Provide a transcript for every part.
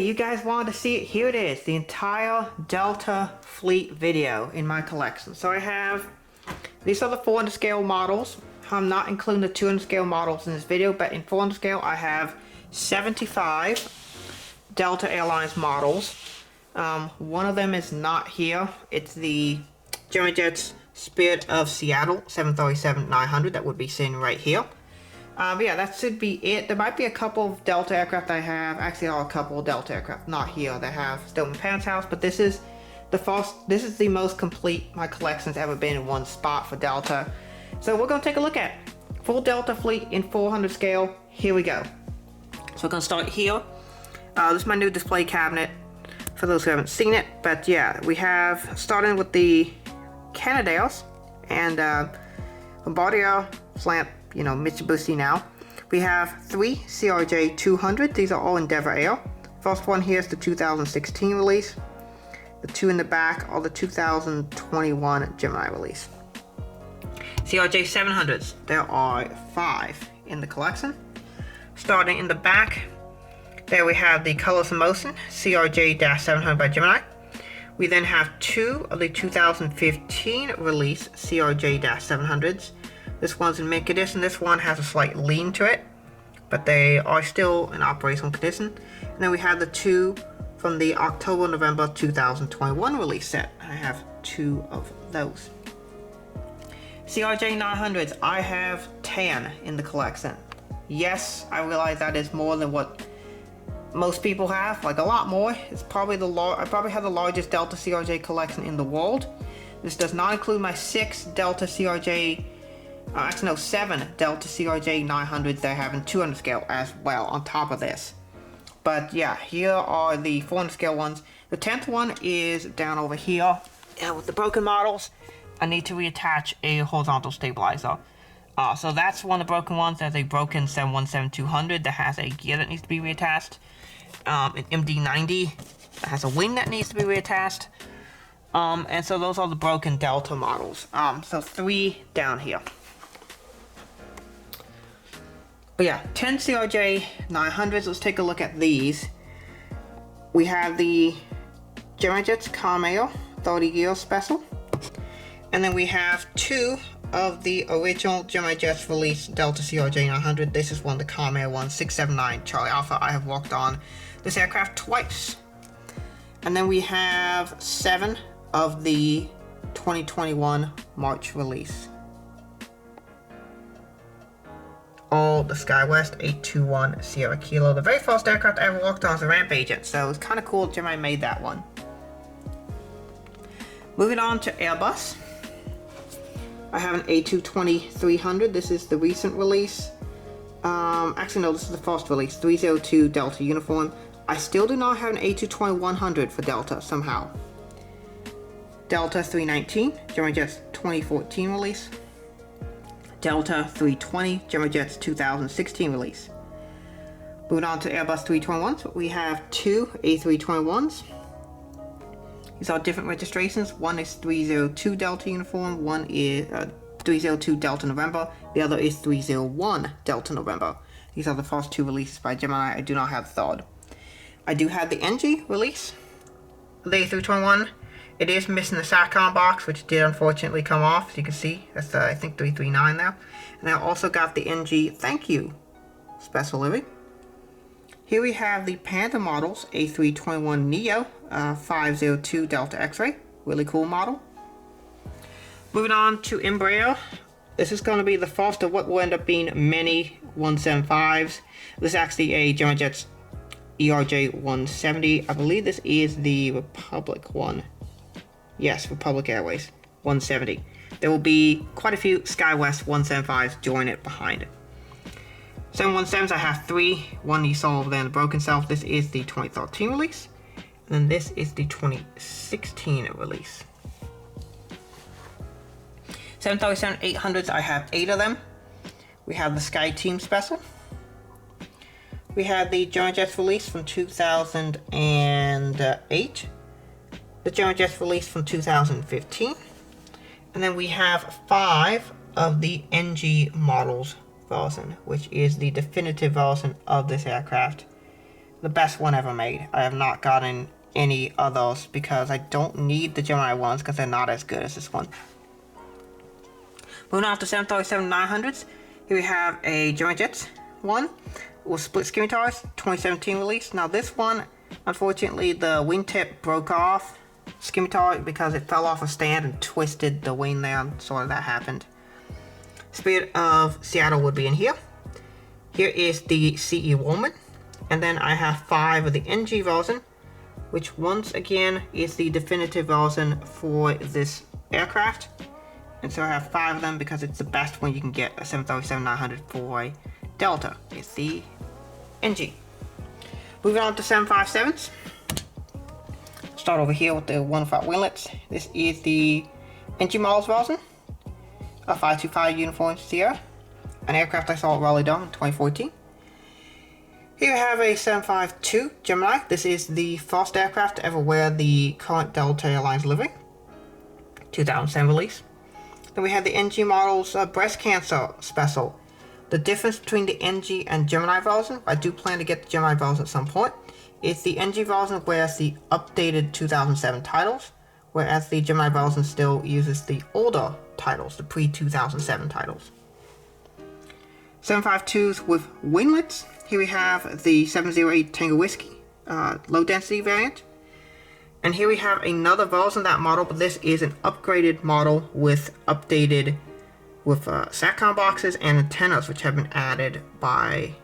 you guys wanted to see it. Here it is, the entire Delta fleet video in my collection. So I have, these are the 400 scale models. I'm not including the 200 scale models in this video, but in 400 scale I have 75 Delta Airlines models. One of them is not here. It's the Gemini Jets Spirit of Seattle 737-900 that would be sitting right here. But yeah, that should be it. There might be a couple of Delta aircraft I have. Actually, a couple of Delta aircraft not here that have still in my parents' house. But this is the most complete my collection's ever been in one spot for Delta. So we're gonna take a look at full Delta fleet in 400 scale. Here we go. So we're gonna start here. This is my new display cabinet for those who haven't seen it. But yeah, we have starting with the Canadaires and Bombardier Slant. You know, Mitsubishi now. We have 3 CRJ200. These are all Endeavour Air. First one here is the 2016 release. The 2 in the back are the 2021 Gemini release. CRJ700s. There are 5 in the collection. Starting in the back, there we have the Colors of Motion CRJ-700 by Gemini. We then have 2 of the 2015 release CRJ-700s. This one's in mint condition. This one has a slight lean to it, but they are still in operational condition. And then we have the 2 from the October-November 2021 release set. I have 2 of those. CRJ900s, I have 10 in the collection. Yes, I realize that is more than what most people have, like a lot more. It's probably I probably have the largest Delta CRJ collection in the world. This does not include my 6 Delta CRJ. Actually, no, 7 Delta CRJ 900s that I have in 200 scale as well on top of this. But yeah, here are the 400 scale ones. The 10th one is down over here. With the broken models, I need to reattach a horizontal stabilizer. So that's one of the broken ones. There's a broken 717-200 that has a gear that needs to be reattached. An MD-90 that has a wing that needs to be reattached. And so those are the broken Delta models. So 3 down here. But yeah, 10 CRJ 900s. Let's take a look at these. We have the Gemini Jets Carmail 30 gear special. And then we have 2 of the original Gemini Jets release Delta CRJ 900. This is one, the Carmail one, 679 Charlie Alpha. I have walked on this aircraft twice. And then we have 7 of the 2021 March release. All the SkyWest 821 Sierra Kilo. The very first aircraft I ever walked on was a Ramp Agent, so it was kind of cool Gemini made that one. Moving on to Airbus. I have an A220-300. This is the recent release. Actually no, this is the first release. 302 Delta uniform. I still do not have an A220-100 for Delta somehow. Delta 319, Gemini Jets 2014 release. Delta 320, Gemini Jets 2016 release. Moving on to Airbus 321s, we have 2 A321s. These are different registrations. One is 302 Delta uniform, one is 302 Delta November, the other is 301 Delta November. These are the first 2 releases by Gemini. I do not have the third. I do have the NG release, the A321. It is missing the SATCOM box, which did unfortunately come off, as you can see. That's I think 339 now. And I also got the NG Thank You special living. Here we have the Panda Models A321neo 502 Delta X-Ray. Really cool model. Moving on to Embraer. This is going to be the first of what will end up being many 175s. This is actually a Gemini Jets ERJ 170. I believe this is the Republic one. Yes, Republic Airways 170. There will be quite a few SkyWest 175s join it behind it. 717s, I have 3. One you saw over there in the broken self. This is the 2013 release. And then this is the 2016 release. 737-800s, I have 8 of them. We have the Sky Team Special. We have the Gemini Jets release from 2008. The Gemini Jets release from 2015. And then we have 5 of the NG Models version, which is the definitive version of this aircraft. the best one ever made. I have not gotten any others because I don't need the Gemini ones because they're not as good as this one. Moving on to 737-900s. Here we have a Gemini Jets one with split scimitars, 2017 release. Now this one, unfortunately, the wingtip broke off scimitar because it fell off a stand and twisted the wing there, and sort of that happened. Spirit of Seattle would be in here. Here is the CE Woolman, and then I have 5 of the NG version, which once again is the definitive version for this aircraft. And so I have 5 of them because it's the best one you can get a 737-900 for a Delta. It's the NG. Moving on to 757s. Start over here with the one without winglets. This is the NG Models version of 525 Uniform Sierra, an aircraft I saw at Raleigh Durham in 2014. Here we have a 752 Gemini. This is the first aircraft to ever wear the current Delta Airlines livery. 2007 release. Then we have the NG Models breast cancer special. The difference between the NG and Gemini version, I do plan to get the Gemini version at some point, is the NG version wears the updated 2007 titles, whereas the Gemini version still uses the older titles, the pre-2007 titles. 752s with winglets. Here we have the 708 Tango Whiskey, low density variant. And here we have another version of that model, but this is an upgraded model with updated, with SATCOM boxes and antennas, which have been added by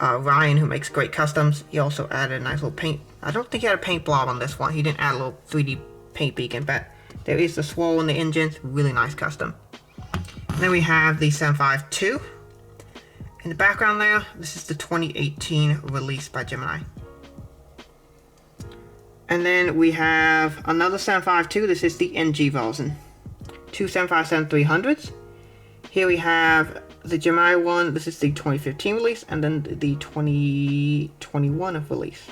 Ryan, who makes great customs. He also added a nice little paint. I don't think he had a paint blob on this one. He didn't add a little 3D paint beacon, but there is the swirl in the engine. Really nice custom. And then we have the 752. In the background there, this is the 2018 release by Gemini. And then we have another 752. This is the NG version. 2 757-300s. Here we have the Gemini one. This is the 2015 release, and then the 2021 release.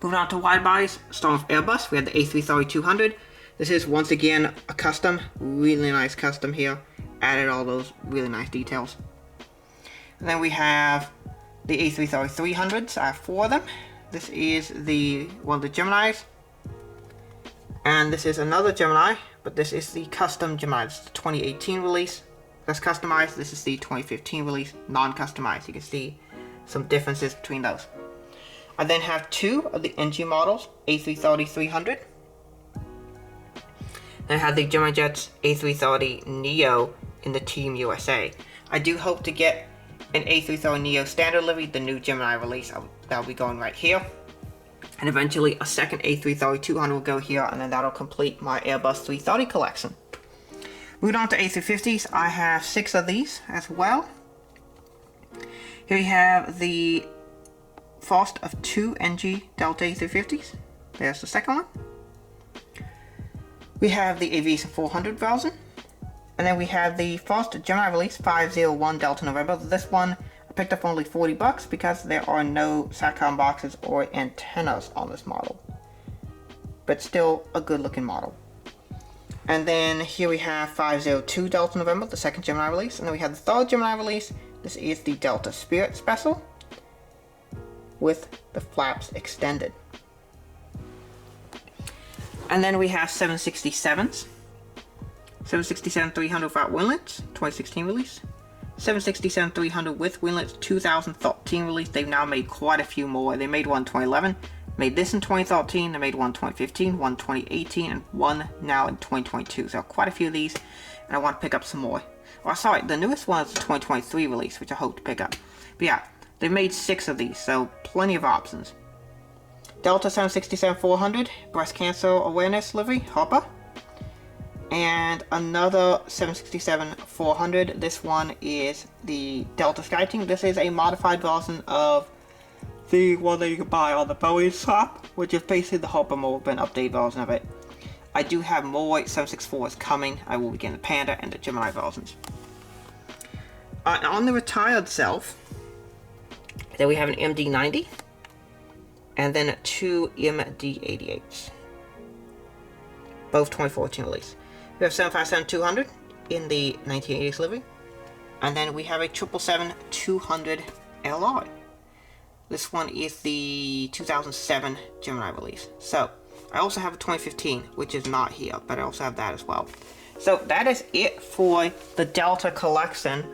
Moving on to wide bodies, starting with Airbus, we have the A330-200. This is once again a custom, really nice custom here. Added all those really nice details. And then we have the A330-300s. I have 4 of them. This is one of the Geminis. And this is another Gemini, but this is the custom Gemini. This is the 2018 release. That's customized. This is the 2015 release, non-customized. You can see some differences between those. I then have 2 of the NG models, A330-300. Then I have the Gemini Jets A330neo in the Team USA. I do hope to get an A330neo standard livery, the new Gemini release. That'll be going right here. And eventually a second A330-200 will go here, and then that'll complete my Airbus 330 collection. Moving on to A350s, I have 6 of these as well. Here we have the first of 2 NG Delta A350s. There's the second one. We have the Aviation 400 version. And then we have the first Gemini release, 501 Delta November. This one I picked up only $40 because there are no SATCOM boxes or antennas on this model. But still a good looking model. And then here we have 502 Delta November, the second Gemini release. And then we have the third Gemini release. This is the Delta Spirit Special with the flaps extended. And then we have 767s. 767-300 without winglets, 2016 release. 767-300 with winglets, 2013 release. They've now made quite a few more. They made one in 2011, made this in 2013, they made one in 2015, one in 2018, and one now in 2022. So quite a few of these, and I want to pick up some more. Oh, sorry, the newest one is the 2023 release, which I hope to pick up. But yeah, they've made 6 of these, so plenty of options. Delta 767-400, breast cancer awareness livery, Hopper. And another 767-400. This one is the Delta SkyTeam. This is a modified version of the one that you can buy on the Boeing shop, which is basically the Hopper mode, but an updated version of it. I do have more 764s coming. I will begin the Panda and the Gemini versions. On the retired self, then we have an MD-90, and then 2 MD-88s. Both 2014 release. We have 757-200 in the 1980s livery. And then we have a 777-200 LR. This one is the 2007 Gemini release. So, I also have a 2015, which is not here, but I also have that as well. So, that is it for the Delta collection.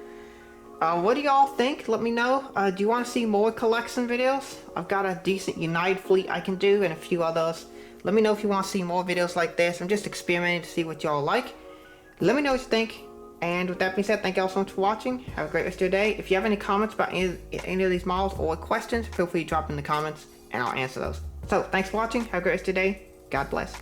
What do y'all think? Let me know. Do you want to see more collection videos? I've got a decent United fleet I can do and a few others. Let me know if you want to see more videos like this. I'm just experimenting to see what y'all like. Let me know what you think. And with that being said, thank you all so much for watching. Have a great rest of your day. If you have any comments about any of these models or questions, feel free to drop in the comments and I'll answer those. So, thanks for watching. Have a great rest of your day. God bless.